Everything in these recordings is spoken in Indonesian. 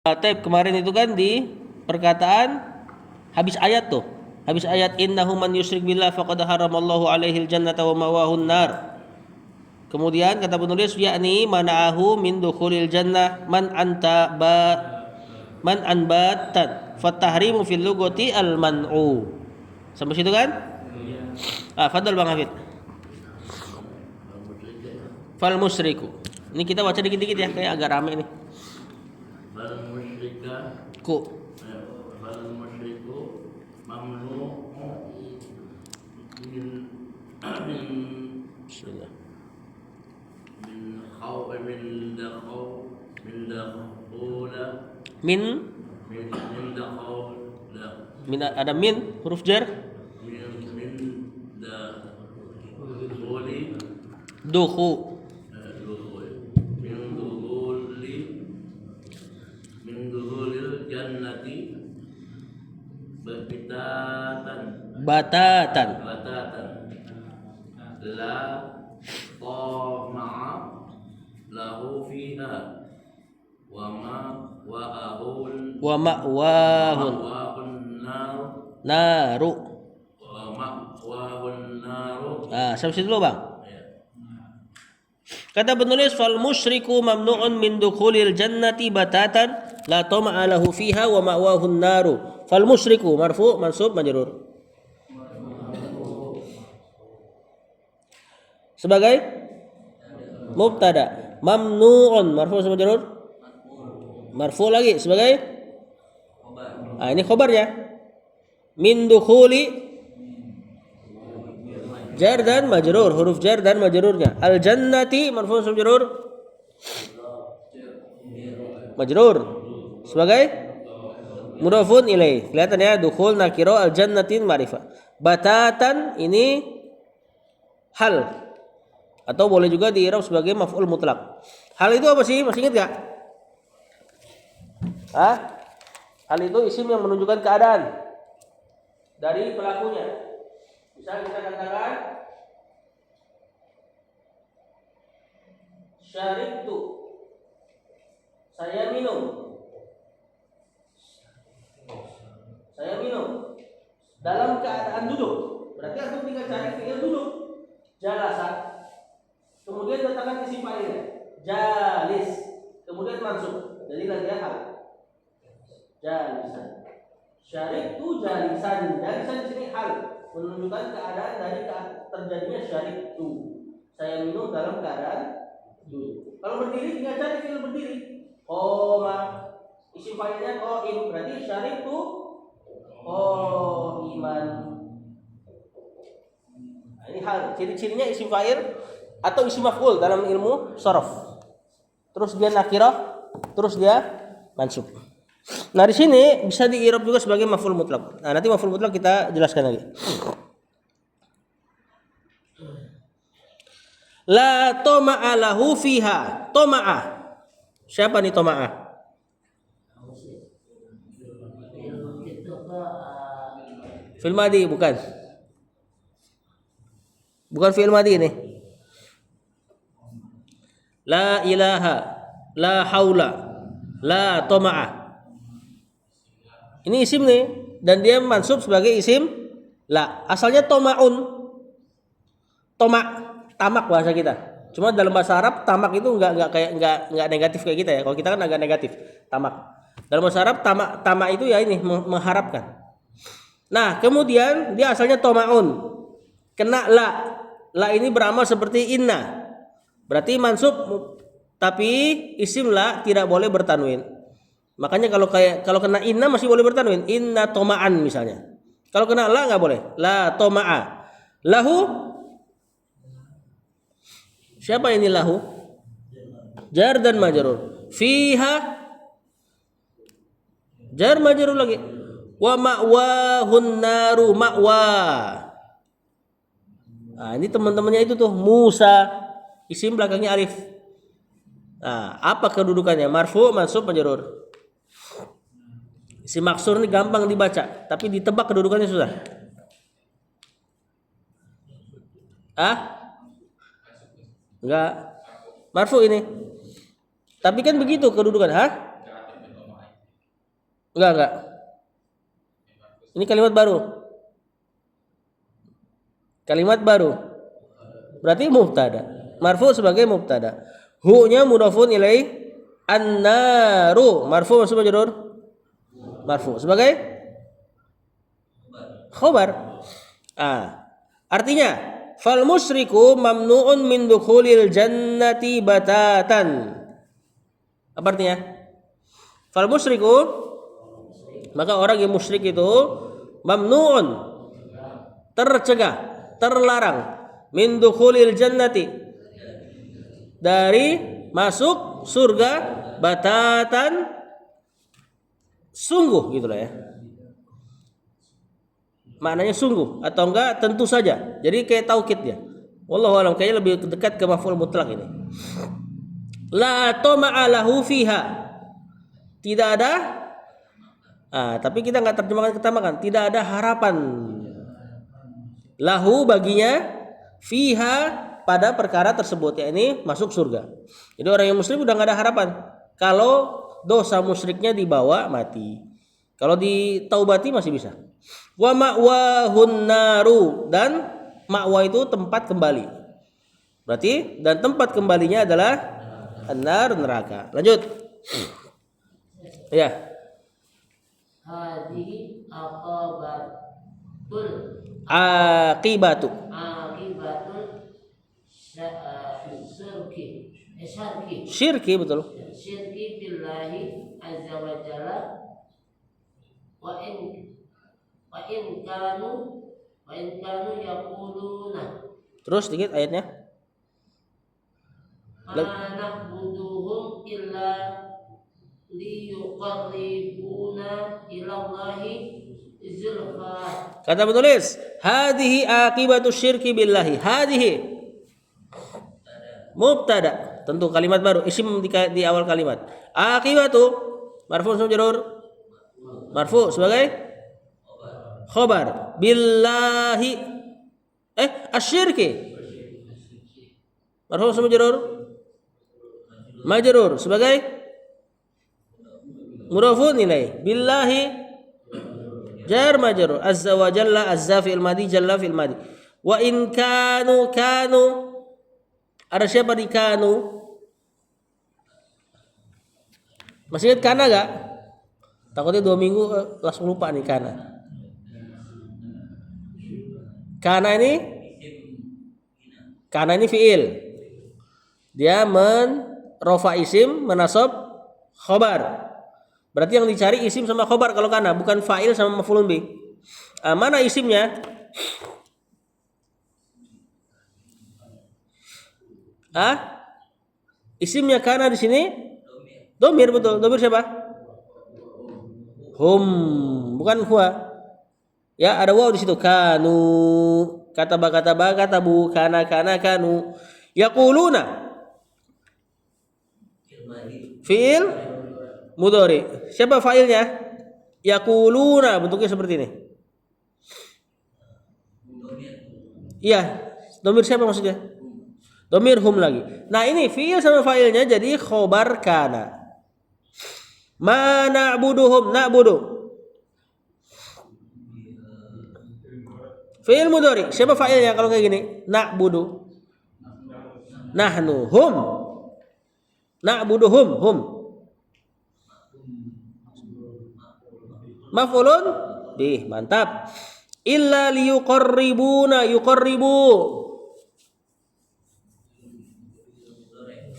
Taib kemarin itu kan di perkataan habis ayat tuh. Habis ayat innahu man yusyrik billah faqad haramallahu alaihil jannata wa mawahun nar. Kemudian kata penulis yakni mana'ahu min dukhulil jannah man anbatan fatahrimu fil lugati al man'u. Sampai situ kan? Fadal Bang Hafid. Fal musyriku. Ini kita baca dikit-dikit ya, kayak agak rame nih. Fal musyrika fal musyriku mamnu Bismillah. Min ada min huruf jar duhu min duhulil jannati batatan la qama'a lahu fiha wa ma'wahun naru. Sampai situ dulu Bang. Kata penulis fal musyriku mamnu'un min dukhulil jannati batatan la tama'a lahu fiha wa ma'wahun naru. Fal musyriku marfu mansub majrur. Sebagai mubtada. Mamnu'un marfu majrur. Marfu lagi sebagai ini khobarnya. Min dukhuli jar dan majrur, huruf jar dan majrurnya. Al jannati marfu majrur majrur sebagai mudhafun ilaih. Kelihatan ya, dukhul nakiro, al jannatin ma'rifah. Batatan ini hal atau boleh juga di-i'rab sebagai maf'ul mutlak. Hal itu apa sih? Masih ingat enggak? Hal itu isim yang menunjukkan keadaan dari pelakunya. Misal kita katakan syaribtu, saya minum. Saya minum dalam keadaan duduk. Berarti antum tinggal cari fi'il duduk. Jalasa. Kemudian letakkan isim fa'ilnya. Jalis. Kemudian mansub. Jadi lagi hal. Jalisan. Syaribtu jalisan. Jalisan di sini hal, menunjukkan keadaan dari terjadinya syaribtu. Saya minum dalam keadaan duduk. Kalau berdiri tinggal cari fi'il berdiri. Qoma. Isim fa'ilnya qaim. Berarti syaribtu qaiman. Nah, ini hal. Ciri-cirinya isim fa'il atau isim maf'ul dalam ilmu sharaf. Terus dia nakirah, terus dia mansub. Nah, di sini bisa di-i'rab juga sebagai maf'ul mutlak. Nah, nanti maf'ul mutlak kita jelaskan lagi. La tama'a lahu fiha. Tama'a. Siapa nih tama'a? Fi'il madhi bukan? Bukan fi'il madhi ini. La ilaha, la haula, la tama'a. Ini isim nih, dan dia mansub sebagai isim la. Asalnya toma'un. Tomak, tamak bahasa kita. Cuma dalam bahasa Arab tamak itu enggak negatif kayak kita ya. Kalau kita kan agak negatif, tamak. Dalam bahasa Arab tamak itu ya ini mengharapkan. Nah, kemudian dia asalnya toma'un. Kena la. La ini beramal seperti inna. Berarti mansub, tapi isim la tidak boleh bertanwin. Makanya kalau kena inna masih boleh bertanwin. Inna toma'an misalnya. Kalau kena la nggak boleh. La toma'a. Lahu. Siapa ini lahu? Jar dan majrur. Fiha. Jar majrur lagi. Wa ma'wahun naru ma'wa. Nah, ini teman-temannya itu tuh Musa. Isim belakangnya alif. Nah, apa kedudukannya? Marfu, mansub, majrur. Isim maksur ini gampang dibaca, tapi ditebak kedudukannya susah. Enggak. Marfu ini. Tapi kan begitu kedudukan, Enggak. Ini kalimat baru. Kalimat baru. Berarti mubtada. Marfu sebagai mubtada. Hu-nya mudhafun ilaih. An-naru marfu maksud majrur. Marfu sebagai khobar. Artinya fal musyriku mamnu'un min dukhulil jannati batatan. Apa artinya? Fal musyriku, maka orang yang musyrik itu mamnu'un, tercegah, terlarang, min dukhulil jannati, dari masuk surga, batatan, sungguh gitulah ya. Maknanya sungguh atau enggak tentu saja. Jadi kayak taukid ya. Wallahu alam, kayaknya lebih dekat ke maf'ul mutlak ini. La tama'a lahu fiha. Tidak ada tapi kita enggak terjemahkan ketamakan. Tidak ada harapan lahu baginya fiha pada perkara tersebut, yakni masuk surga. Jadi orang yang muslim udah enggak ada harapan kalau dosa musyriknya dibawa mati. Kalau ditaubati masih bisa. Wa ma'wahun naru, dan ma'wa itu tempat kembali. Berarti dan tempat kembalinya adalah an-nar, neraka. Lanjut. Ya. Hadhihi Aqibatu. Syirki betul. Syirki billahi azza wa jalla wa in kanu yaquluna. Terus dikit ayatnya. Ma na'buduhum illa liyuqarribuna ila Allahi zulfa. Kata penulis, hadhihi aqibatu syirki billahi. Hadhihi mubtada, tentu kalimat baru, isim di awal kalimat. Aqibatu marfu majrur, marfu sebagai khobar. Billahi asyirki marfu majrur, majrur sebagai mudhafun ilaih. Billahi jar majrur, azza wa jalla, azza fil madi, jalla fil madi. Wa in kanu, ada siapa di kanu? Masih ingat kana gak? Takutnya 2 minggu langsung lupa nih kana. Kana ini fiil. Dia rofa isim, menasab khobar. Berarti yang dicari isim sama khobar kalau kana, bukan fa'il sama maf'ulun bih. Mana isimnya? Isimnya kana di sini domir, betul. Domir siapa? Hum, bukan huwa. Ya, ada waw di situ. Kanu, kata bu, kana kanu. Yaquluna fiil mudhari. Siapa fa'ilnya? Yaquluna, bentuknya seperti ini. Iya, domir siapa maksudnya? Domir hum lagi. Nah ini fiil sama fa'ilnya jadi khobar kana. Ma na'buduhum, na'budu. Fiil mudhari. Siapa fa'ilnya kalau kayak gini? Na'budu. Nahnu, hum. Na'buduhum, hum. Maf'ulun bih, mantap. Illa liyuqarribuna, yuqarribu.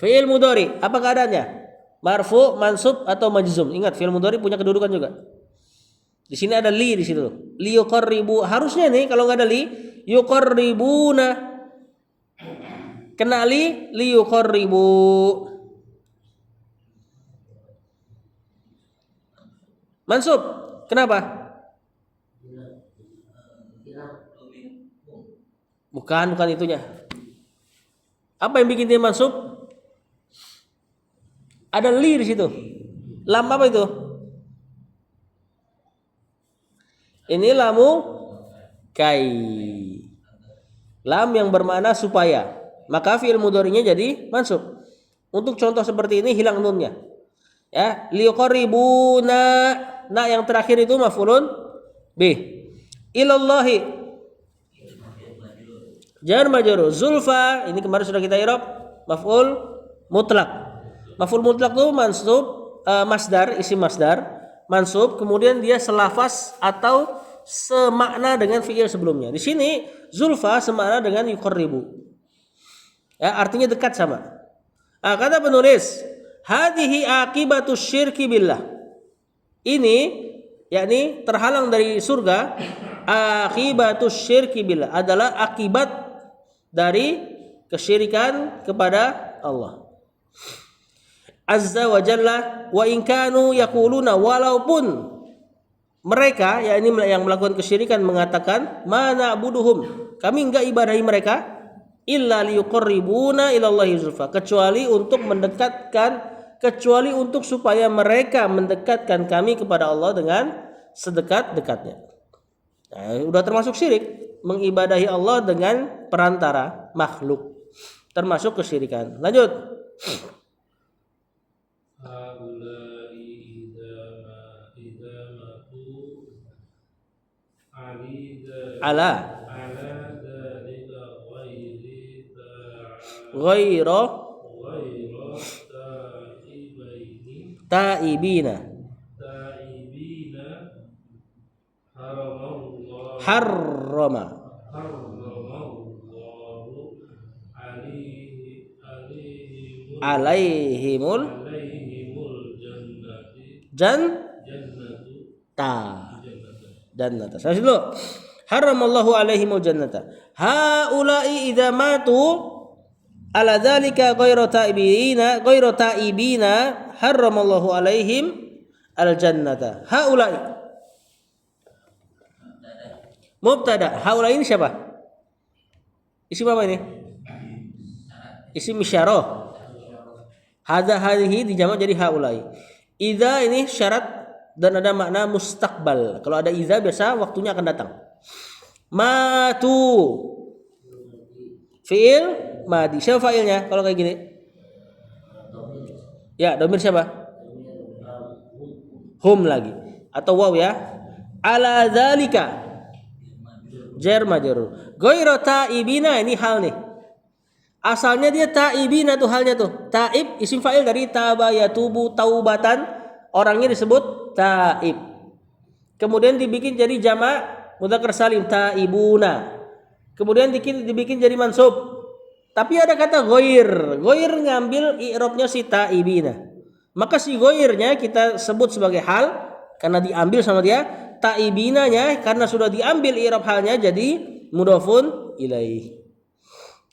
Fi'il mudhari, apa keadaannya? Marfu, mansub atau majzum? Ingat, fi'il mudhari punya kedudukan juga. Di sini ada li di situ. Li yuqarribu. Harusnya nih kalau nggak ada li, yuqarribuna. Kena li yuqarribu. Mansub. Kenapa? Bukan itunya. Apa yang bikin dia mansub? Ada li di situ. Lam apa itu? Ini lamu kai. Lam yang bermakna supaya. Maka fi'il mudhari'nya jadi mansub. Untuk contoh seperti ini hilang nunnya. Ya, liqarribuna na yang terakhir itu maf'ulun bih. Ilallahi jar majrur. Zulfa ini kemarin sudah kita i'rab maf'ul mutlak. Maf'ul mutlak itu mansub masdar, isim masdar mansub, kemudian dia selafaz atau semakna dengan fi'il sebelumnya. Di sini zulfa semakna dengan yuqarribu. Ya, artinya dekat sama. Kata penulis, hadhihi aqibatu syirki billah. Ini yakni terhalang dari surga, aqibatu syirki billah adalah akibat dari kesyirikan kepada Allah Azza wa Jalla. Wa in kanu yaquluna, walaupun mereka yakni yang melakukan kesyirikan mengatakan, mana na'buduhum, kami enggak ibadahi mereka, illa liyuqarribuna ilallahi zulfa, kecuali untuk supaya mereka mendekatkan kami kepada Allah dengan sedekat-dekatnya. Nah, udah termasuk syirik, mengibadahi Allah dengan perantara makhluk, termasuk kesyirikan. Lanjut. Ala ghairu taibina harrama alaihimul jannata. Saya dulu. Haramallahu alaihimul jannata. Haula'i idza matu ala dzalika ghairu taibina haramallahu alaihim al-jannata. Haula'i mubtada. Haula'i ini siapa? Isim apa ini? Isim isyarah. Hadza hadhihi dijamak jadi haula'i. Idza ini syarat dan ada makna mustaqbal. Kalau ada idza biasa waktunya akan datang. Matu fi'il madi. Siapa fa'ilnya kalau kayak gini? Ya, domir siapa? Hum lagi atau waw ya. Ala dzalika jar majrur. Ghairu taibina ini hal nih. Asalnya dia taibina tuh halnya tuh. Taib isim fa'il dari taba yatubu taubatan, orangnya disebut taib. Kemudian dibikin jadi jamak mudzakkar salim taibuna. Kemudian dibikin jadi mansub. Tapi ada kata ghair. Ghair ngambil i'rabnya si taibina. Maka si ghairnya kita sebut sebagai hal karena diambil sama dia. Taibinanya karena sudah diambil i'rab halnya jadi mudhafun ilaih.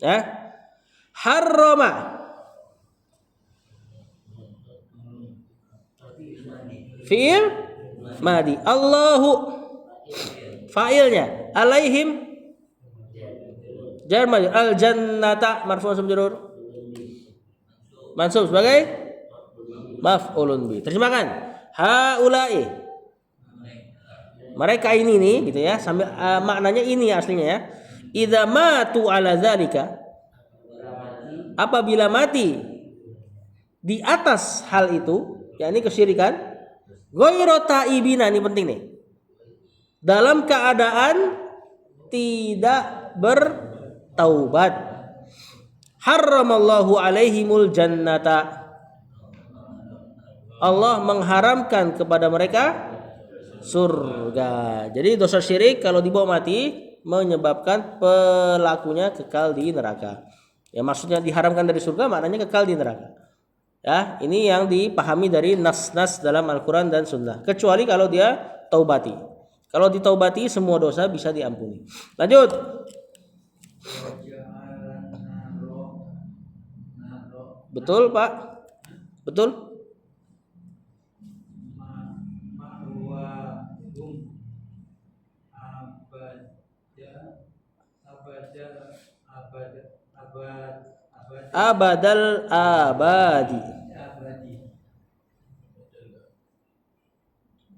Ya. Harrama fi'il madi. Allahu fa'ilnya. Alaihim jar majrur. Al jannata marfu' majrur mansub sebagai maf'ulun bi. Terjemahkan. Haula'i mereka ini nih gitu ya, sambil maknanya ini aslinya ya. Idza matu ala dzalika, apabila mati di atas hal itu, yakni kesyirikan, ghairu taibina, ini penting nih, dalam keadaan tidak bertaubat, haramallahu alaihimul jannata, Allah mengharamkan kepada mereka surga. Jadi dosa syirik kalau dibawa mati menyebabkan pelakunya kekal di neraka. Ya, maksudnya diharamkan dari surga maknanya kekal di neraka. Ya, ini yang dipahami dari nas-nas dalam Al-Qur'an dan Sunnah. Kecuali kalau dia taubati. Kalau ditaubati semua dosa bisa diampuni. Lanjut. Betul, Pak? Betul? Abadal abadi.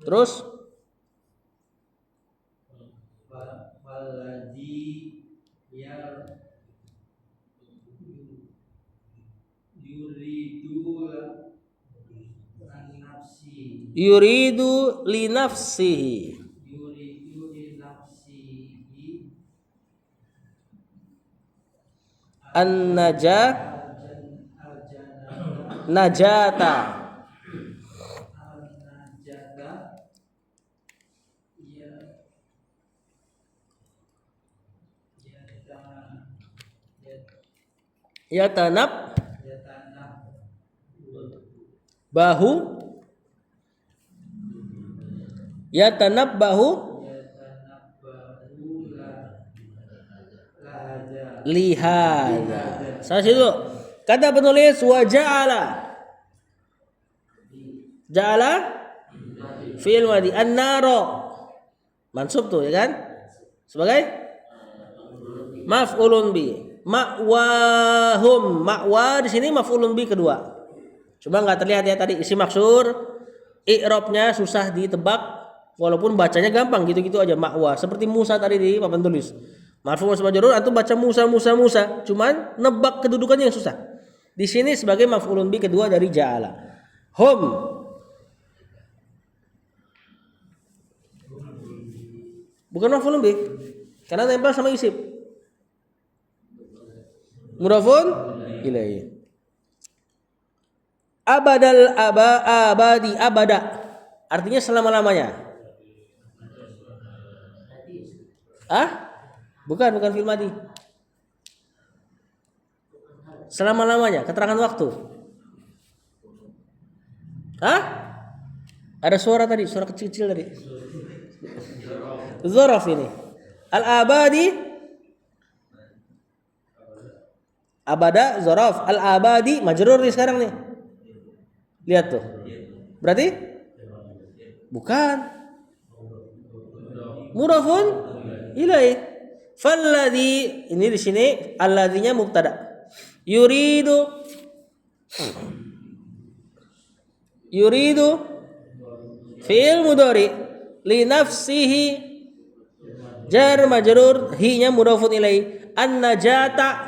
Terus Yuridu li nafsihi. Najata. Yatanab bahu. Yatanab bahu lihada. Saya situ. Kata penulis wa ja'ala. Ja'ala fi'il madhi. An-naro mansub tuh ya kan? Sebagai maf'ulun bi. Ma'wahum. Ma'wa di sini maf'ulun bi kedua. Coba nggak terlihat ya tadi isi maksur. I'rabnya susah ditebak walaupun bacanya gampang gitu-gitu aja ma'wa. Seperti Musa tadi di papan tulis. Marfu' majrur antum baca Musa. Cuman nebak kedudukannya yang susah. Di sini sebagai maf'ulun bi kedua dari ja'ala. Hum. Bukan maf'ulun bi karena nempel sama isim. Mudhafun ilaihi. Abadal abadi abada artinya selama-lamanya. Bukan fil madhi. Selama-lamanya, keterangan waktu. Ada suara tadi, suara kecil-kecil tadi. Dzaraf ini. Al-abadi abada dzaraf, al-abadi majrur nih sekarang nih. Lihat tuh. Berarti bukan. Mudhafun ilaihi. Falladhi ini di sini alladzinya mubtada. Yuridu fi'il mudhari li nafsihi jar majrur hi-nya mudhafun ilaihi. An-najata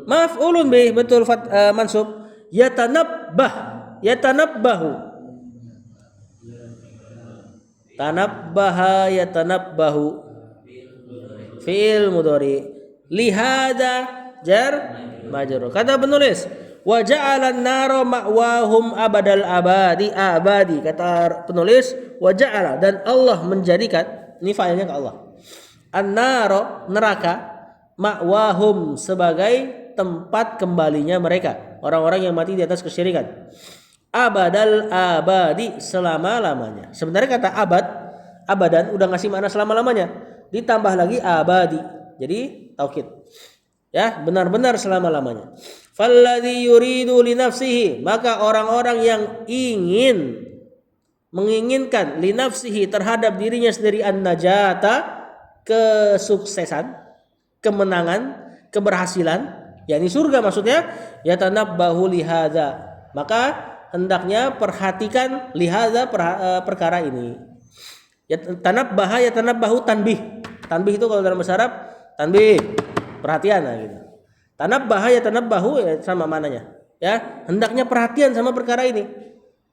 maf'ulun bih betul mansub. Yatanabbahu tanabbaha yatanabbahu fi'il mudhari lihada jar majrur. Kata penulis wa ja'alan naro ma'wahum abadal abadi. Kata penulis wa ja'ala dan Allah menjadikan, ini failnya ke Allah, an-naro neraka, ma'wahum sebagai tempat kembalinya mereka, orang-orang yang mati di atas kesyirikan. Abadal abadi selama-lamanya. Sebenarnya kata abadan udah ngasih makna selama-lamanya, ditambah lagi abadi jadi taukid ya, benar-benar selama-lamanya. Falladzi yuridu li nafsihi, maka orang-orang yang menginginkan li nafsihi terhadap dirinya sendiri an-najata, kesuksesan, kemenangan, keberhasilan, yakni surga maksudnya, yatanabbahu lihadza, maka hendaknya perhatikan lihadza perkara ini. Yatanabbahu tanbih. Tanbih itu kalau dalam bahasa Arab tanbih, perhatian gitu. Yatanabbahu ya sama mananya. Ya, hendaknya perhatian sama perkara ini.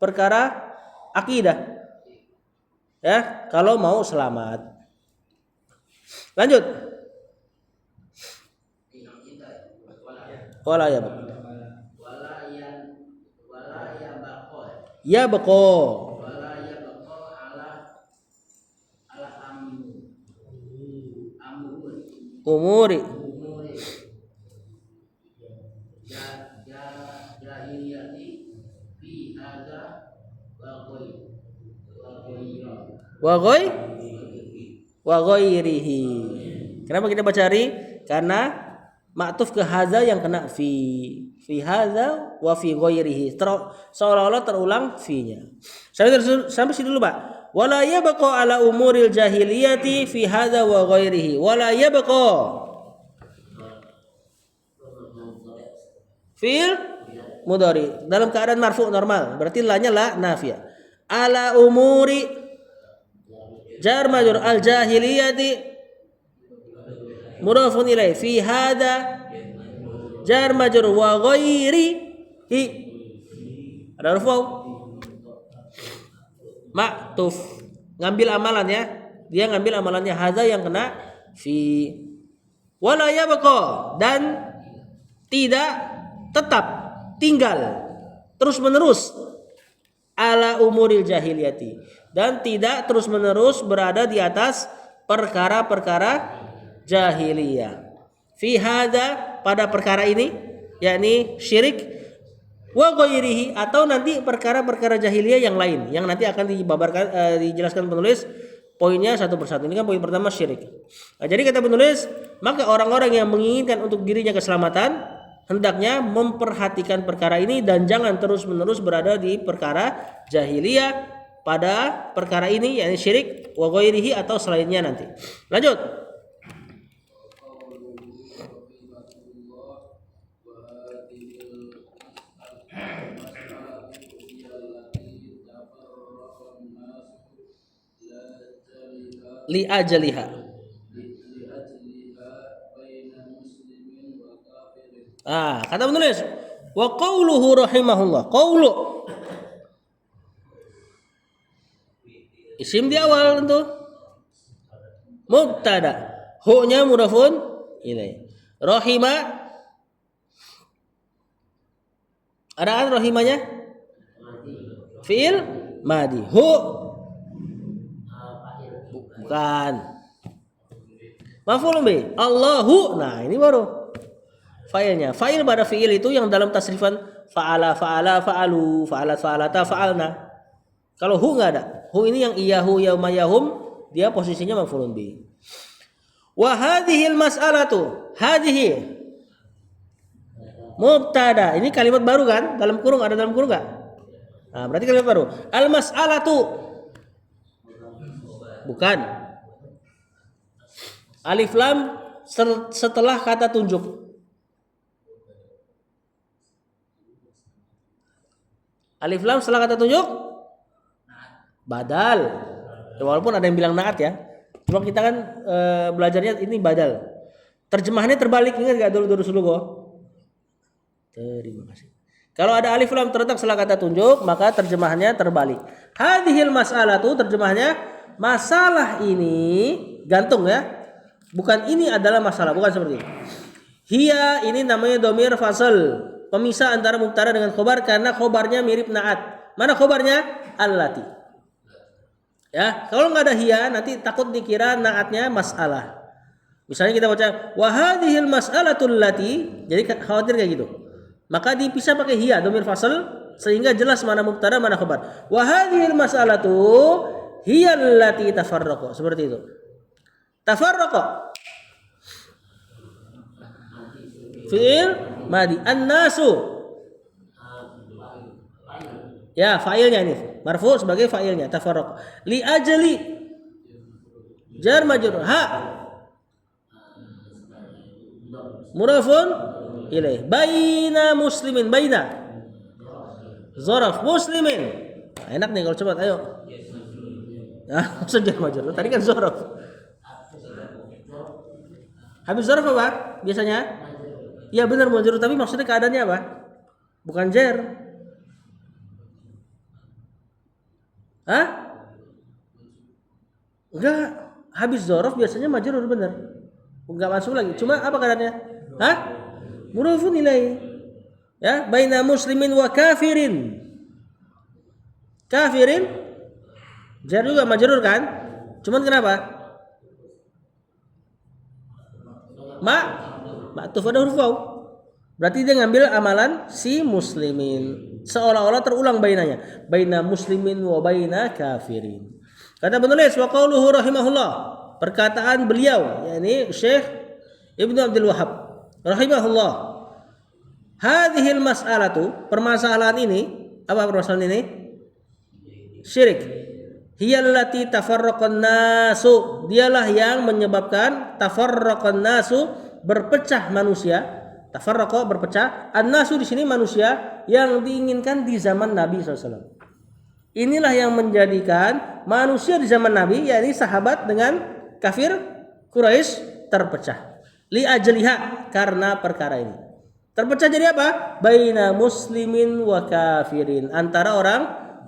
Perkara akidah. Ya, kalau mau selamat. Lanjut. Wala ya bako. Umuri wa ghairihi. Kenapa kita baca ri? Karena ma'tuf ke hadza yang kena fi hadza wa fi ghairihi. Seolah-olah terulang fi-nya. Sampai situ dulu, Pak. Wala yabqa ala umuril jahiliyati fi hadza wa ghairihi. Wala yabqa fi'il mudhari dalam keadaan marfu normal, berarti la-nya la nafiyah. Ala umuri jar majrur al jahiliyati mudhafun ilaih fi hadza jar majrur wa ghairi hi. Ada huruf waw. Ma'tuf. Ngambil amalan ya. Dia ngambil amalannya hadza yang kena fi. Wala yabqa, dan tidak tetap tinggal terus menerus ala umuril jahiliyati, dan tidak terus menerus berada di atas perkara-perkara jahiliyah. Fi hadza, pada perkara ini, yakni syirik, wa ghairihi, atau nanti perkara-perkara jahiliyah yang lain yang nanti akan dijelaskan penulis poinnya satu persatu. Ini kan poin pertama syirik. Nah, jadi kata penulis, maka orang-orang yang menginginkan untuk dirinya keselamatan hendaknya memperhatikan perkara ini dan jangan terus-menerus berada di perkara jahiliyah pada perkara ini, yakni syirik, wa ghairihi, atau selainnya nanti. Lanjut. Li ajaliha. Kata penulis, wa qauluhu rahimahullah. Qaulu isim di awal tentu. Mubtada, hu-nya mudhafun ilaih. Rahima, ada kan rahimanya? Fi'il madi. Hu bukan. Maf'ul bih. Allahu. Nah, ini baru fa'ilnya. Fa'il pada fi'il itu yang dalam tasrifan fa'ala, fa'ala, fa'alu, fa'alat, fa'alata, fa'alna. Kalau hu enggak ada. Hu ini yang iyahu, yauma, yahum, dia posisinya maf'ulun bih. Wa hadhil mas'alatu. Hadhihi mubtada. Ini kalimat baru kan? Dalam kurung, ada dalam kurung enggak? Nah, berarti kalimat baru. Al mas'alatu. Bukan. Alif lam setelah kata tunjuk. Alif lam setelah kata tunjuk badal. Walaupun ada yang bilang naat ya. Cuma kita kan belajarnya ini badal. Terjemahannya terbalik, ingat enggak dulu kok? Terima kasih. Kalau ada alif lam terletak setelah kata tunjuk, maka terjemahannya terbalik. Hadhil mas'alatu, terjemahannya masalah ini, gantung ya. Bukan ini adalah masalah, bukan seperti ini. Hiya ini namanya dhamir fasal, pemisah antara mubtada dengan khobar karena khobarnya mirip naat. Mana khobarnya? Allati. Ya, kalau nggak ada hiya nanti takut dikira naatnya masalah. Misalnya kita baca wa hadhil mas'alatul lati, jadi khawatir kayak gitu. Maka dipisah pakai hiya, dhamir fasal, sehingga jelas mana mubtada mana khobar. Wa hadhil mas'alatu hiya allati tafarraqa, seperti itu. Tafarraqa fi'il madi, an-nasu ya fa'ilnya ini, marfu sebagai fa'ilnya, tafarraqa. Li ajli jar majrur, ha mudhafun ilaih. Baina muslimin, baina zaraf muslimin. Enak nih kalau cepat, ayo. Sejak majrur. Tadi kan zaraf. Habis zaraf apa biasanya? Ya benar majrur, tapi maksudnya keadaannya apa? Bukan jar. Hah? Enggak. Habis zaraf biasanya majrur, benar. Enggak masuk lagi. Cuma apa keadaannya? Hah? Mudhafun ilaih. Ya, baina muslimin wa kafirin. Kafirin jar juga majrur kan? Cuman kenapa? Ma'tuf ada huruf waw. Berarti dia ngambil amalan si muslimin. Seolah-olah terulang bainanya. Baina muslimin wa baina kafirin. Kata penulis wa qauluhu rahimahullah. Perkataan beliau, yakni Syekh Ibnu Abdul Wahhab rahimahullah. Hadhil mas'alatu, permasalahan ini, apa permasalahan ini? Syirik. Hiyallati tafarraqan nasu, dialah yang menyebabkan tafarraqan nasu, berpecah manusia. Tafarraqa berpecah, an-nasu di sini manusia yang diinginkan di zaman Nabi SAW. Inilah yang menjadikan manusia di zaman Nabi, yakni sahabat dengan kafir Quraisy terpecah. Li ajliha, karena perkara ini. Terpecah jadi apa? Baina muslimin wa kafirin. Antara orang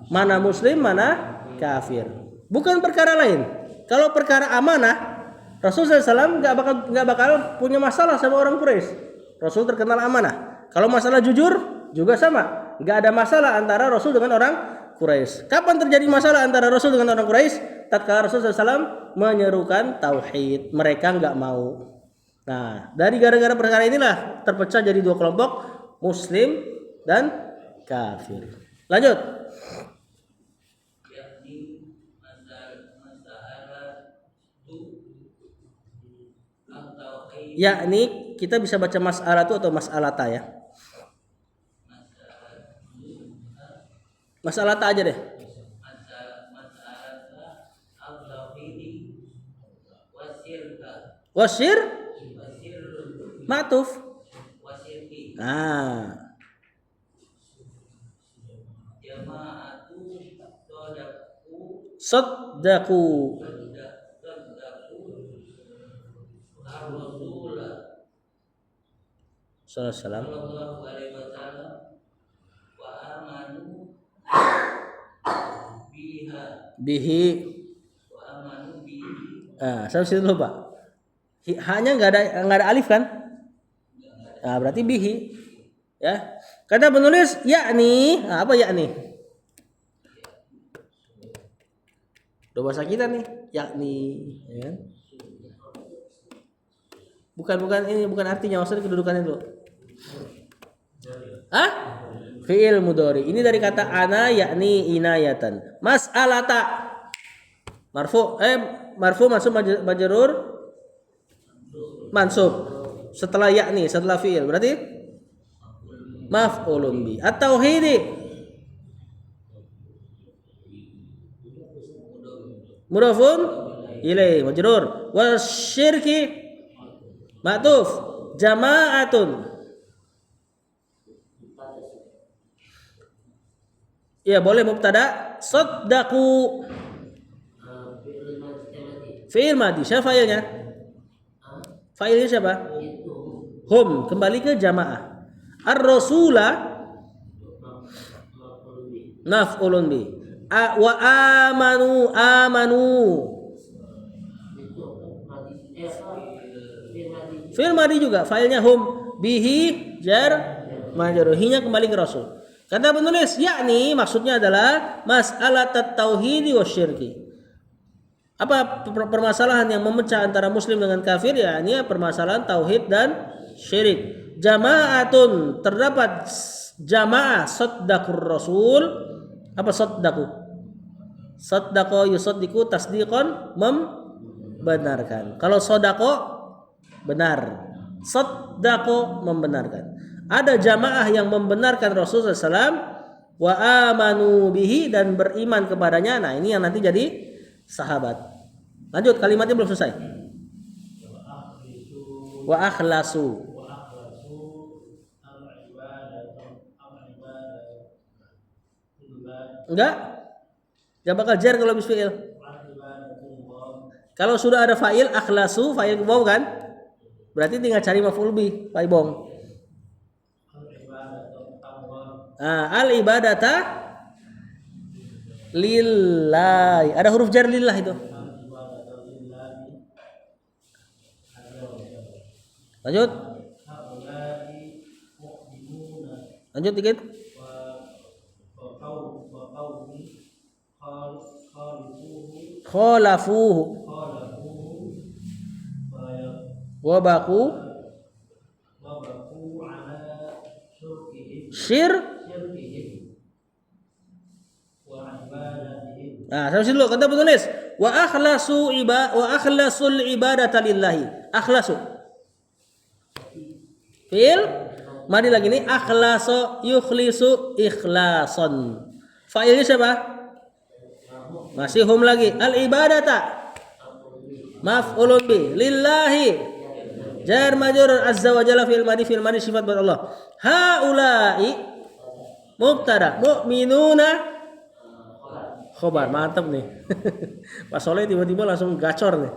mana muslim, mana kafir. Bukan perkara lain. Kalau perkara amanah, Rasulullah SAW nggak bakal punya masalah sama orang Quraisy. Rasul terkenal amanah. Kalau masalah jujur juga sama. Nggak ada masalah antara Rasul dengan orang Quraisy. Kapan terjadi masalah antara Rasul dengan orang Quraisy? Tatkala Rasulullah SAW menyerukan tauhid, mereka nggak mau. Nah, dari gara-gara perkara inilah terpecah jadi dua kelompok, Muslim dan kafir. Lanjut. Yakni kita bisa baca mas'alatu atau mas'alata ya. Mas'alata aja deh. Wasir Ma'tuf. Nah. Saddaku. Sallallahu alaihi wasallam wa amanu bihi wa amanu bihi. Saya situ dulu Pak. Hanya nggak ada alif kan? Nah, berarti bihi. Ya. Kata penulis yakni, apa yakni? Udah bahasa kita nih, yakni, ya. Bukan ini, bukan artinya, maksudnya kedudukannya dulu. Fi'il mudhari. Ini dari kata ana yakni inayatan. Mas'alata. Marfu mansub majrur mansub. Setelah yakni, setelah fi'il. Berarti maf'ulun bi. At-tauhidi mudhafun ilaih majrur. Wasyirki ma'tuf. Jama'atun. Ya boleh mubtada. Saddaku. Fi'il madhi. Siapa fa'ilnya? Fa'ilnya siapa? Hum. Kembali ke jamaah. Ar-rasula maf'ulun bi. Wa amanu. Fi'il madhi juga. Fa'ilnya hum. Bihi jar majrur. Hinya kembali ke Rasul. Kata penulis, yakni maksudnya adalah mas'alat tauhid wasyirki. Apa permasalahan yang memecah antara muslim dengan kafir? Ya, ini permasalahan tauhid dan syirik. Jama'atun, terdapat jamaah saddakur rasul. Apa saddaku? Saddaqo yusaddiqu tasdiqan, membenarkan. Kalau sodako benar, saddaqo membenarkan. Ada jamaah yang membenarkan Rasulullah SAW wa amanu bihi dan beriman kepadanya. Nah, ini yang nanti jadi sahabat. Lanjut, kalimatnya belum selesai. Wa akhlasu. Enggak? Enggak bakal jar kalau habis fi'il. Kalau sudah ada fa'il akhlasu, fa'il waw kan? Berarti tinggal cari maf'ul bih, Pak Ibong. Al ibadata lillahi. Ada huruf jar lillah itu. Lanjut. Lanjut dikit. Khalafuhu. Wabaku. Nah, sampai dulu kata penulis wa akhlasul ibadata lillahi. Akhlasu. Fi'il mari lagi nih akhlasu yukhlisu ikhlason. Fa'ilnya siapa? Masih hum lagi. Al ibadata maf'ulun bi lillahi jar majrur azza wa jalla fil madi sifat buat Allah. Haula'i mubtada mu'minuna khobar. Mantap nih. Pak Soleh tiba-tiba langsung gacor nih.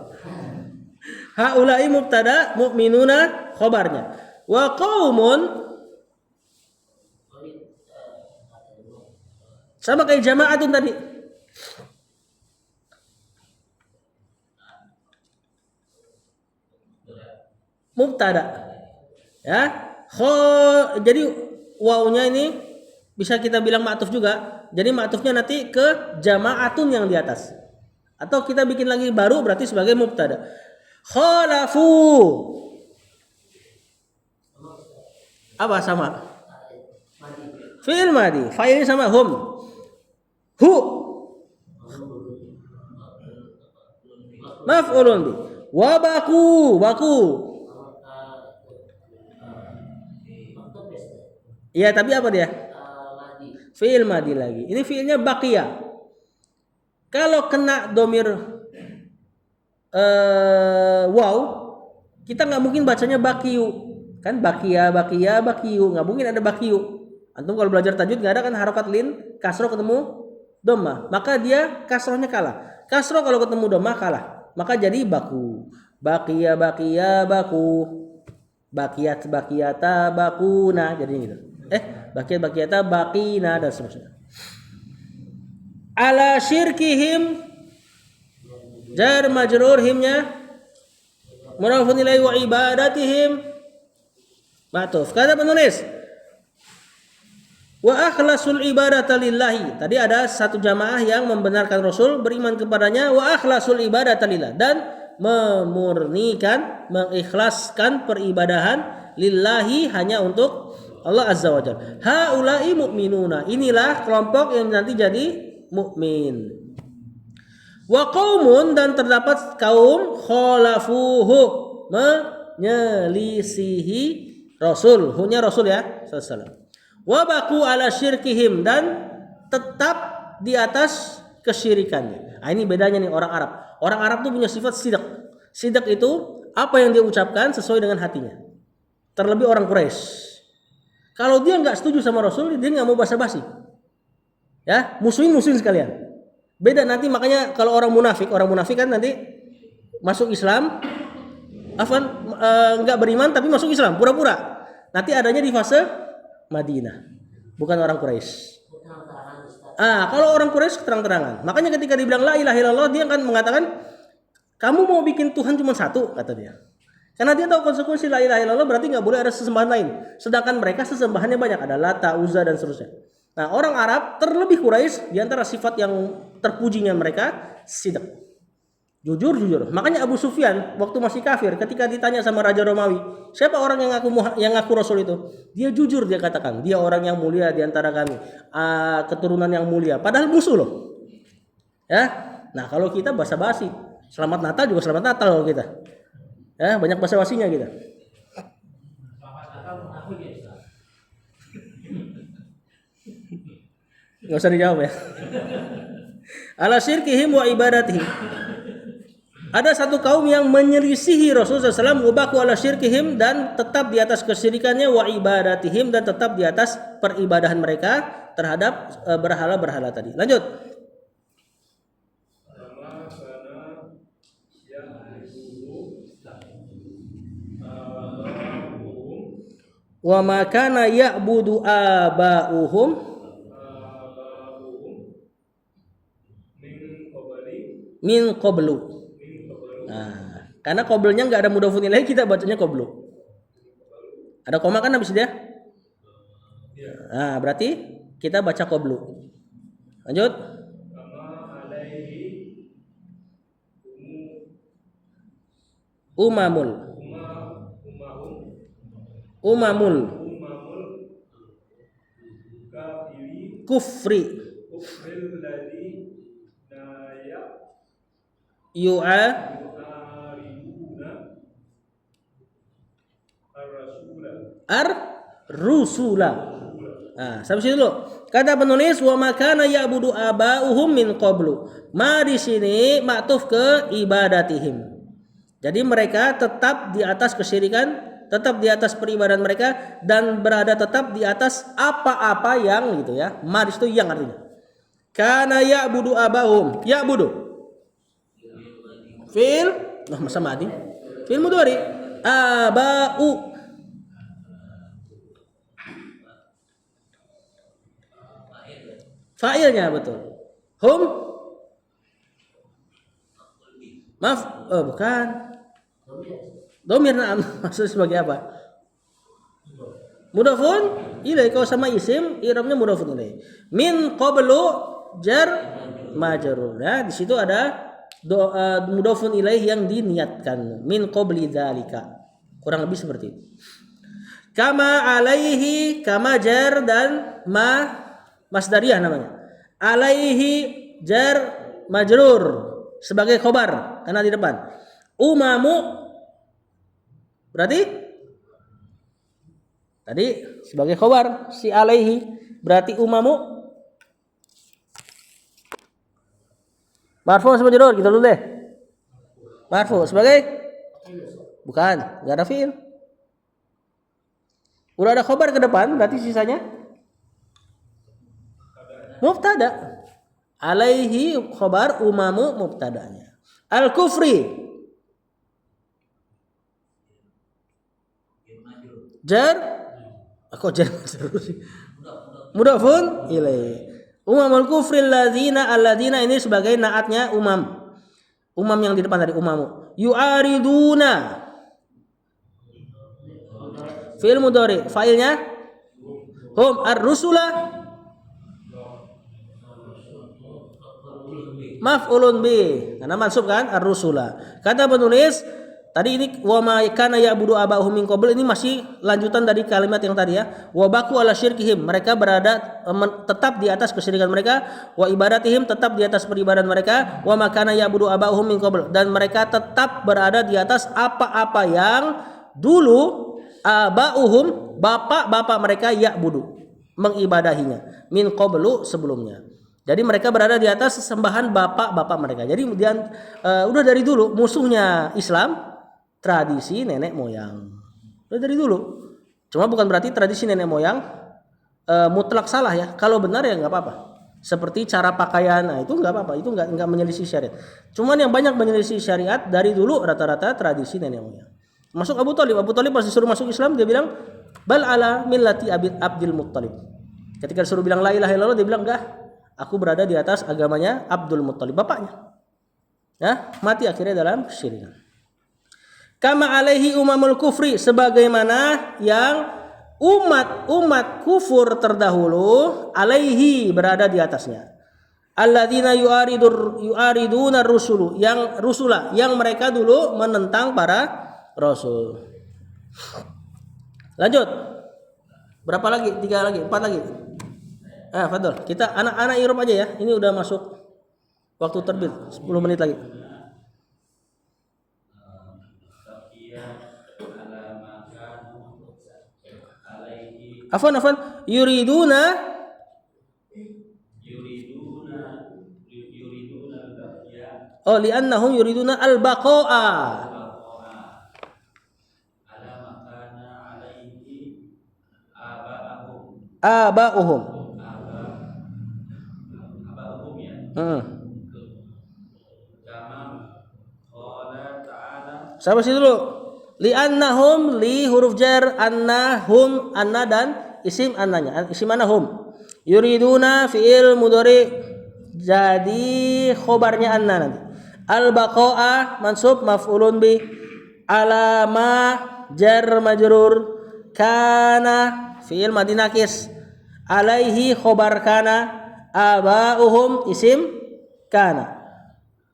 Haula'i mubtada mu'minuna khobarnya. Wa qaumun Sama kayak jama'atun tadi. Mubtada. Ya. Jadi wawunya ini bisa kita bilang ma'tuf juga. Jadi ma'tufnya nanti ke jama'atun yang di atas. Atau kita bikin lagi baru berarti sebagai mubtada. Khalafu. Apa sama? Fi'il madi. Fa'ilnya sama hum. Hu. Maf'ulun bi. Wa baku. Iya, tapi apa dia? Fi'il madi lagi. Ini fi'ilnya baqiya. Kalau kena domir waw, kita nggak mungkin bacanya bakiyu. Kan baqiya, bakiyu. Nggak mungkin ada bakiyu. Antum kalau belajar tajwid nggak ada kan harokat lin, kasroh ketemu dhamma. Maka dia kasrohnya kalah. Kasroh kalau ketemu dhamma kalah. Maka jadi baku. Baqiya, baku. Bakiyata, bakuna. Jadinya gitu. Bakiyata, bakina dan seterusnya. Ala syirkihim jar majrur himnya mudhafun ilaihi wa ibadatihim ma'tuf. Kata penulis wa akhlasul ibadata lillahi. Tadi ada satu jamaah yang membenarkan Rasul, beriman kepadanya, wa akhlasul ibadata lillah, dan memurnikan, mengikhlaskan peribadahan lillahi hanya untuk Allah Azza wa Jalla. Haula'i mu'minuna. Inilah kelompok yang nanti jadi mukmin. Wa qaumun, dan terdapat kaum khalafuhu, menyelisihi Rasul. Hunya Rasul ya, sallallahu alaihi wasallam. Wa baqu ala syirkihim, dan tetap di atas kesyirikannya. Nah, ini bedanya nih orang Arab. Orang Arab tuh punya sifat sidak. Sidak itu apa yang dia ucapkan sesuai dengan hatinya. Terlebih orang Quraisy. Kalau dia nggak setuju sama Rasul, dia nggak mau basa-basi. Ya, musuhin sekalian. Beda nanti, makanya kalau orang munafik kan nanti masuk Islam, nggak beriman tapi masuk Islam, pura-pura. Nanti adanya di fase Madinah, bukan orang Quraisy. Kalau orang Quraisy terang-terangan. Makanya ketika dibilang la ilaha illallah, dia akan mengatakan, kamu mau bikin Tuhan cuma satu, kata dia. Karena dia tahu konsekuensi la ilaha illallah berarti nggak boleh ada sesembahan lain. Sedangkan mereka sesembahannya banyak, ada Lata, Uzza dan seterusnya. Nah, orang Arab terlebih Quraisy, di antara sifat yang terpujinya mereka sidak. Jujur. Makanya Abu Sufyan waktu masih kafir, ketika ditanya sama Raja Romawi, siapa orang yang ngaku Rasul itu? Dia jujur, dia katakan, dia orang yang mulia di antara kami, keturunan yang mulia. Padahal musuh loh. Ya. Nah, kalau kita basa-basi, selamat Natal juga selamat Natal kalau kita. Ya, banyak basa-basinya kita. Nggak usah dijawab ya. Ala syirkihim wa ibadatihim. Ada satu kaum yang menyelisihi Rasulullah SAW, wabaku ala syirkihim, dan tetap di atas kesyirikannya, wa ibadatihim, dan tetap di atas peribadahan mereka terhadap berhala-berhala tadi. Lanjut. Wa ma kana ya'budu aba'uhum min qablu. Nah, karena qoblnya enggak ada mudhafun ilaih, kita bacanya qablu. Ada koma kan habis dia? Nah, berarti kita baca qablu. Lanjut. Umamul kufri rusula. Nah, sampai sini dulu. Kata penulis wa makana ya'budu aba'uhum min qablu. Ma di sini ma'tuf ke ibadatihim. Jadi mereka tetap di atas kesyirikan, tetap di atas peribadahan mereka, dan berada tetap di atas apa-apa yang gitu ya. Ma di situ yang artinya. Kana ya'budu aba'uhum. Ya'budu. Fi'il, masa madi. Fi'il mudhari. Aba'u. Fa'ilnya betul. Hum bukan. Domir na'am maksud sebagai apa? Mudhafun ilaih. Kalau sama isim i'rabnya mudhafun ilaih. Min qablu jar majrur. Nah, di situ ada mudhafun ilaih yang diniatkan. Min qabli dzalika. Kurang lebih seperti itu. Kama alaihi, kama jar dan ma masdariyah namanya. Alaihi jar majrur sebagai khobar karena di depan. Umamu berarti tadi sebagai khobar si alaihi berarti umamu marfu sama majrur gitu dulu deh. Marfu sebagai bukan, enggak ada fiil. Udah ada khobar ke depan berarti sisanya mubtada. Alaihi khobar, umamu mubtadanya. Al kufri jar kok jar terus sih. Mudhafun ilaih. Umamul kufri alladzina ini sebagai naatnya umam. Umam yang di depan tadi umamu. Yu'ariduna fi'il mudhari, fa'ilnya hum ar-rusula maf'ulun bi karena mansub kan ar-rusula. Kata penulis tadi ini wa ma kana ya'budu aba'uhum min qabl, ini masih lanjutan dari kalimat yang tadi ya. Wa baqu ala syirkihim, mereka berada tetap di atas kesyirikan mereka. Wa ibadatihim, tetap di atas peribadahan mereka. Wa ma kana ya'budu aba'uhum min qabl, dan mereka tetap berada di atas apa-apa yang dulu aba'uhum bapak-bapak mereka ya'budu mengibadahinya min qablu sebelumnya. Jadi mereka berada di atas sesembahan bapak-bapak mereka. Jadi kemudian udah dari dulu musuhnya Islam tradisi nenek moyang. Udah dari dulu. Cuma bukan berarti tradisi nenek moyang mutlak salah ya. Kalau benar ya nggak apa-apa. Seperti cara pakaian, nah itu nggak apa-apa. Itu nggak menyelisih syariat. Cuman yang banyak menyelisih syariat dari dulu rata-rata tradisi nenek moyang. Masuk Abu Thalib. Abu Thalib pas disuruh masuk Islam dia bilang bal ala millati Abdul Muttalib. Ketika disuruh bilang la ilaha illallah dia bilang enggak, aku berada di atas agamanya Abdul Muttalib, bapaknya. Ya, mati akhirnya dalam syirik. Kama alaihi umamul kufri, sebagaimana yang umat kufur terdahulu alaihi berada di atasnya. Alladzina yu'ariduna rusulu, yang mereka dulu menentang para rasul. Lanjut. Berapa lagi? 3 lagi, 4 lagi. Fadol. Kita anak-anak Irob aja ya. Ini udah masuk waktu terbit. 10 menit lagi. Afwan. Yuriduna li'annahum yuriduna al-baqa'a. Aba'uhum. Siapa sih dulu? Li'annahum, li huruf jar, annahum, anna dan isim annanya. Isim annahum. Yuriduna fi'il mudhari, jadi khobarnya anna nanti. Al-baqa'a mansub maf'ulun bi. Alama jar majrur. Kana fi'il madhi nakis. Alaihi khobar kana. Aba'uhum isim kana.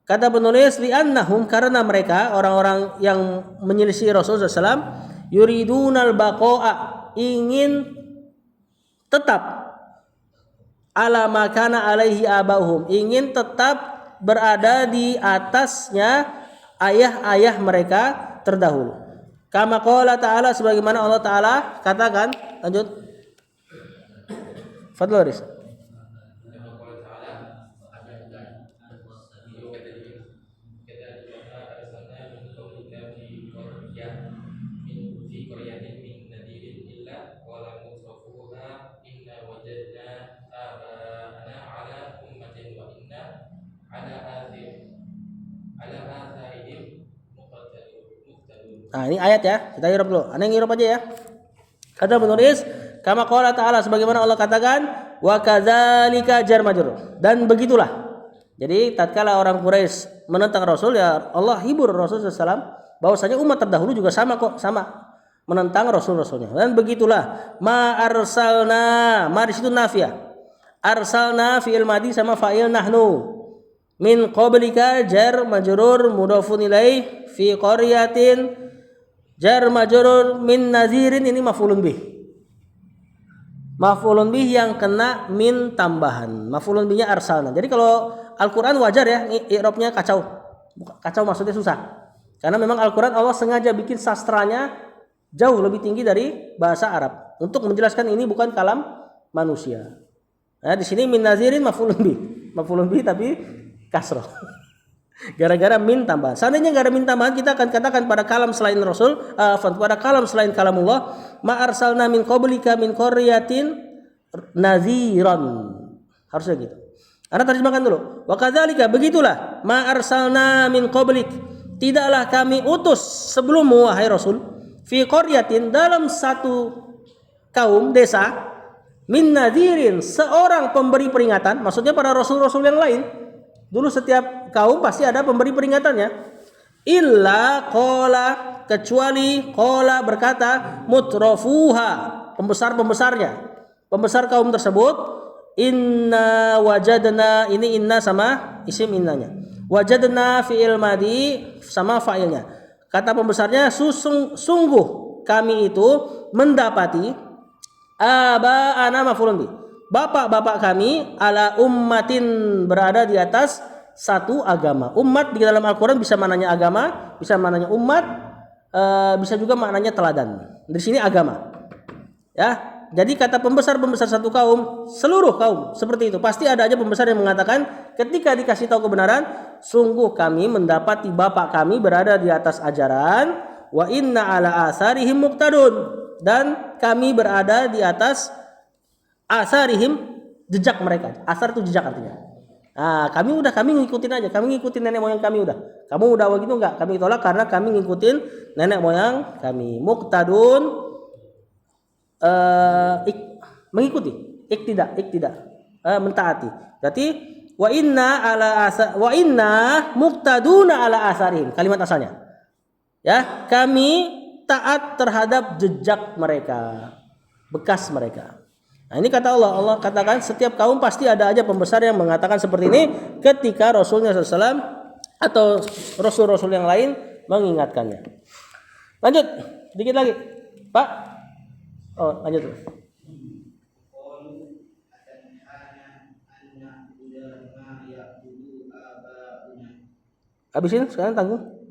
Kata penulis li'annahum, karena mereka orang-orang yang menyelisih Rasulullah SAW yuridunal baqa'a, ingin tetap ala makana alaihi aba'uhum, ingin tetap berada di atasnya ayah-ayah mereka terdahulu. Kama qala ta'ala, sebagaimana Allah Ta'ala katakan. Lanjut. Fadlu Haris. Nah, ini ayat ya. Kita irab dulu. Aneh irab aja ya. Kata penulis, kama qala ta'ala, sebagaimana Allah katakan, wa kadzalika jar majrur. Dan begitulah. Jadi tatkala orang Quraisy menentang Rasul, ya Allah hibur Rasul SAW bahwasanya umat terdahulu juga sama kok, sama menentang Rasul-Rasulnya. Dan begitulah ma arsalna, ma di situ nafiyah. Arsalna fi'il madi sama fa'il nahnu. Min qablika jar majrur mudhafun ilaih fi qaryatin jar majrur min nazirin, ini maf'ulun bih. Maf'ulun bih yang kena min tambahan. Maf'ulun bihnya arsalna. Jadi kalau Al-Qur'an wajar ya i'rabnya kacau. Kacau maksudnya susah. Karena memang Al-Qur'an Allah sengaja bikin sastranya jauh lebih tinggi dari bahasa Arab untuk menjelaskan ini bukan kalam manusia. Nah, di sini min nazirin maf'ulun bih tapi kasroh. Gara-gara min tambahan. Seandainya enggak ada min tambahan, kita akan katakan pada kalam selain Rasul, pada kalam selain kalamullah, ma arsalna min qablika min qaryatin naziran. Harusnya gitu. Anda terjemahkan dulu. Wa kadzalika, begitulah ma arsalna min qablik. Tidaklah kami utus sebelummu wahai Rasul fi qaryatin, dalam satu kaum desa, min nadhirin, seorang pemberi peringatan. Maksudnya para rasul-rasul yang lain. Dulu setiap kaum pasti ada pemberi peringatannya. Illa qala, kecuali qala berkata, mutrafuha, pembesar-pembesarnya. Pembesar kaum tersebut, inna wajadna, ini inna sama isim innanya. Wajadna fi'il madi sama fa'ilnya. Kata pembesarnya, sungguh kami itu mendapati aba'ana maf'ulun bih. Bapak-bapak kami ala ummatin, berada di atas satu agama. Ummat di dalam Al-Qur'an bisa maknanya agama, bisa maknanya umat, bisa juga maknanya teladan. Di sini agama. Ya. Jadi kata pembesar-pembesar satu kaum, seluruh kaum seperti itu. Pasti ada aja pembesar yang mengatakan ketika dikasih tahu kebenaran, sungguh kami mendapati bapak kami berada di atas ajaran, wa inna ala asarihim muqtadun, dan kami berada di atas asarihim, jejak mereka. Asar itu jejak artinya. Nah, kami ngikutin aja, kami ngikutin nenek moyang kami udah. Kamu udah begitu enggak? Kami tolak karena kami ngikutin nenek moyang kami. Muqtadun, mengikuti, iktidak, mentaati. Berarti wa inna muqtaduna ala asarihim, kalimat asalnya. Ya, kami taat terhadap jejak mereka, bekas mereka. Nah, ini kata Allah. Allah katakan setiap kaum pasti ada aja pembesar yang mengatakan seperti ini ketika Rasulnya SAW atau Rasul-Rasul yang lain mengingatkannya. Lanjut, sedikit lagi, Pak. Oh, lanjut. Habisin sekarang tanggung.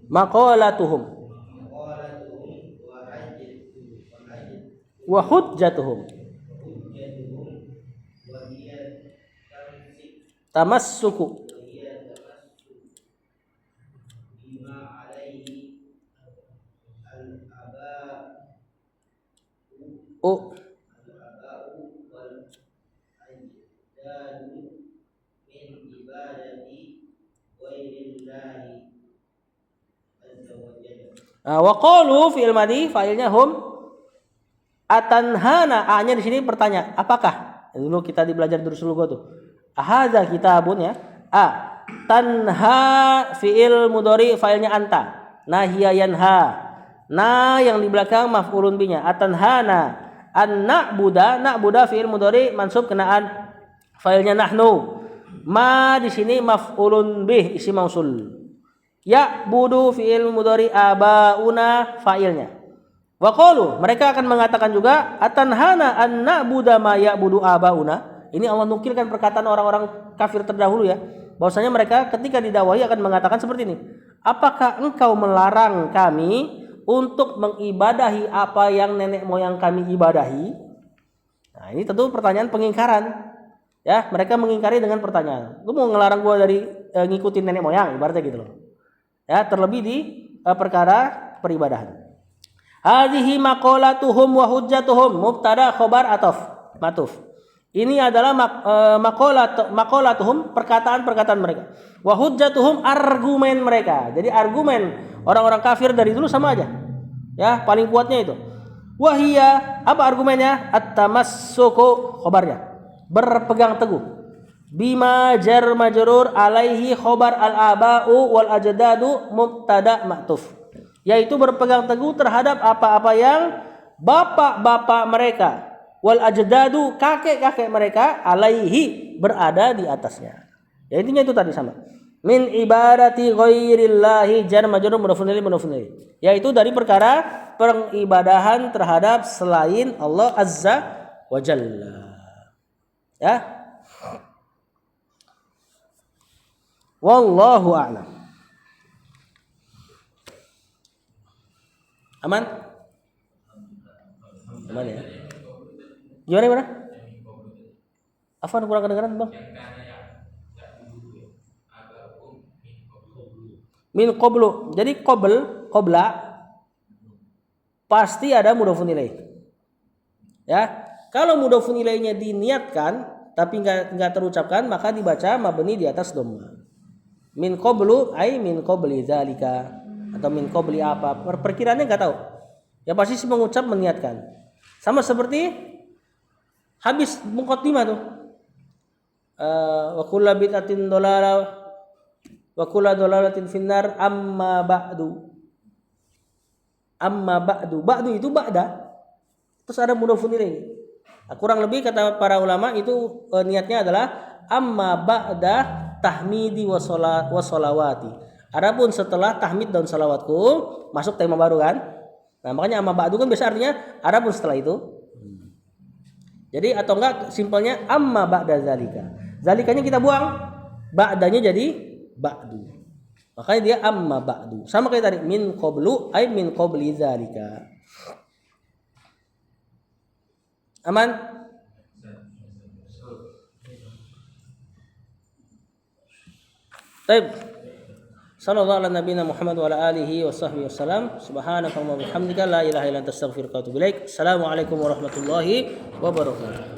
Maqalatuhum wa hujjatuhum tamassuku wa qalu fi'il madhi fa'ilnya hum atanhana, a-nya di sini bertanya, apakah? Dulu kita belajar Durusul Lugha tuh. Hadza kitabun ya. A tanha fi'il mudhari fa'ilnya anta. Nahiya yanha. Na yang di belakang maf'ulun bihnya. Atanhana an na'buda fi'il mudhari mansub kenaan fa'ilnya nahnu. Ma di sini maf'ulun bih isim mausul. Ya budu fi'il mudhari abauna fa'ilnya. Wa qalu, mereka akan mengatakan juga atanhana an na'budu ma ya'budu abauna. Ini Allah nukilkan perkataan orang-orang kafir terdahulu ya. Bahwasanya mereka ketika didakwahi akan mengatakan seperti ini. Apakah engkau melarang kami untuk mengibadahi apa yang nenek moyang kami ibadahi? Nah, ini tentu pertanyaan pengingkaran. Ya, mereka mengingkari dengan pertanyaan. Lu mau ngelarang gua dari ngikutin nenek moyang, ibaratnya gitu loh. Ya, terlebih di perkara peribadahan. Hadhihi maqalatuhum wa hujjatuhum mubtada khobar ataf matuf. Ini adalah maqalatuhum, perkataan-perkataan mereka. Wa hujjatuhum, argumen mereka. Jadi argumen orang-orang kafir dari dulu sama aja. Ya, paling kuatnya itu. Wahia, apa argumennya? At-tamassuku, khobarnya. Berpegang teguh. Bima jar majrur alaihi khobar al-aba'u wal ajdadu mubtada ma'tuf. Yaitu berpegang teguh terhadap apa-apa yang bapak-bapak mereka wal ajdadu, kakek-kakek mereka, alaihi, berada di atasnya. Ya intinya itu tadi sama. Min ibadati ghairillahi jar majrur mudhafun ilaih. Yaitu dari perkara pengibadahan terhadap selain Allah azza wa jalla. Ya. Wallahu a'lam. Aman? Aman ya? Gimana? Afwan kurang kedengaran, Bang. Min qablu. Jadi qabla pasti ada mudhafun ilaih. Ya. Kalau mudhafun ilaihnya diniatkan tapi enggak terucapkan, maka dibaca mabni di atas dhamma. Min qablu ai min qabli dzalika, atau min qabli apa? Perkiraannya enggak tahu. Ya pasti si mengucap meniatkan. Sama seperti habis muqaddimah tuh. Wa kullu bid'atin dalalah wa kullu dalalatin finnar amma ba'du. Amma ba'du. Ba'du itu ba'da. Terus ada mudhafun ilaih. Nah, kurang lebih kata para ulama itu niatnya adalah amma ba'da tahmidi wa sholawati. Adapun setelah tahmid dan salawatku masuk tema baru kan. Nah, makanya amma ba'du kan biasa artinya adapun setelah itu. Jadi atau enggak simpelnya amma ba'da zalika. Zalikanya kita buang, ba'danya jadi ba'du. Makanya dia amma ba'du. Sama kayak tadi min qablu ay min qabli zalika. Aman? Baik. Sallallahu ala nabiyina Muhammad wa ala alihi wa sahbihi wasallam. Subhanakallahumma wa bihamdika la ilaha illa anta astaghfiruka wa atubu ilaik. Assalamualaikum warahmatullahi wabarakatuh.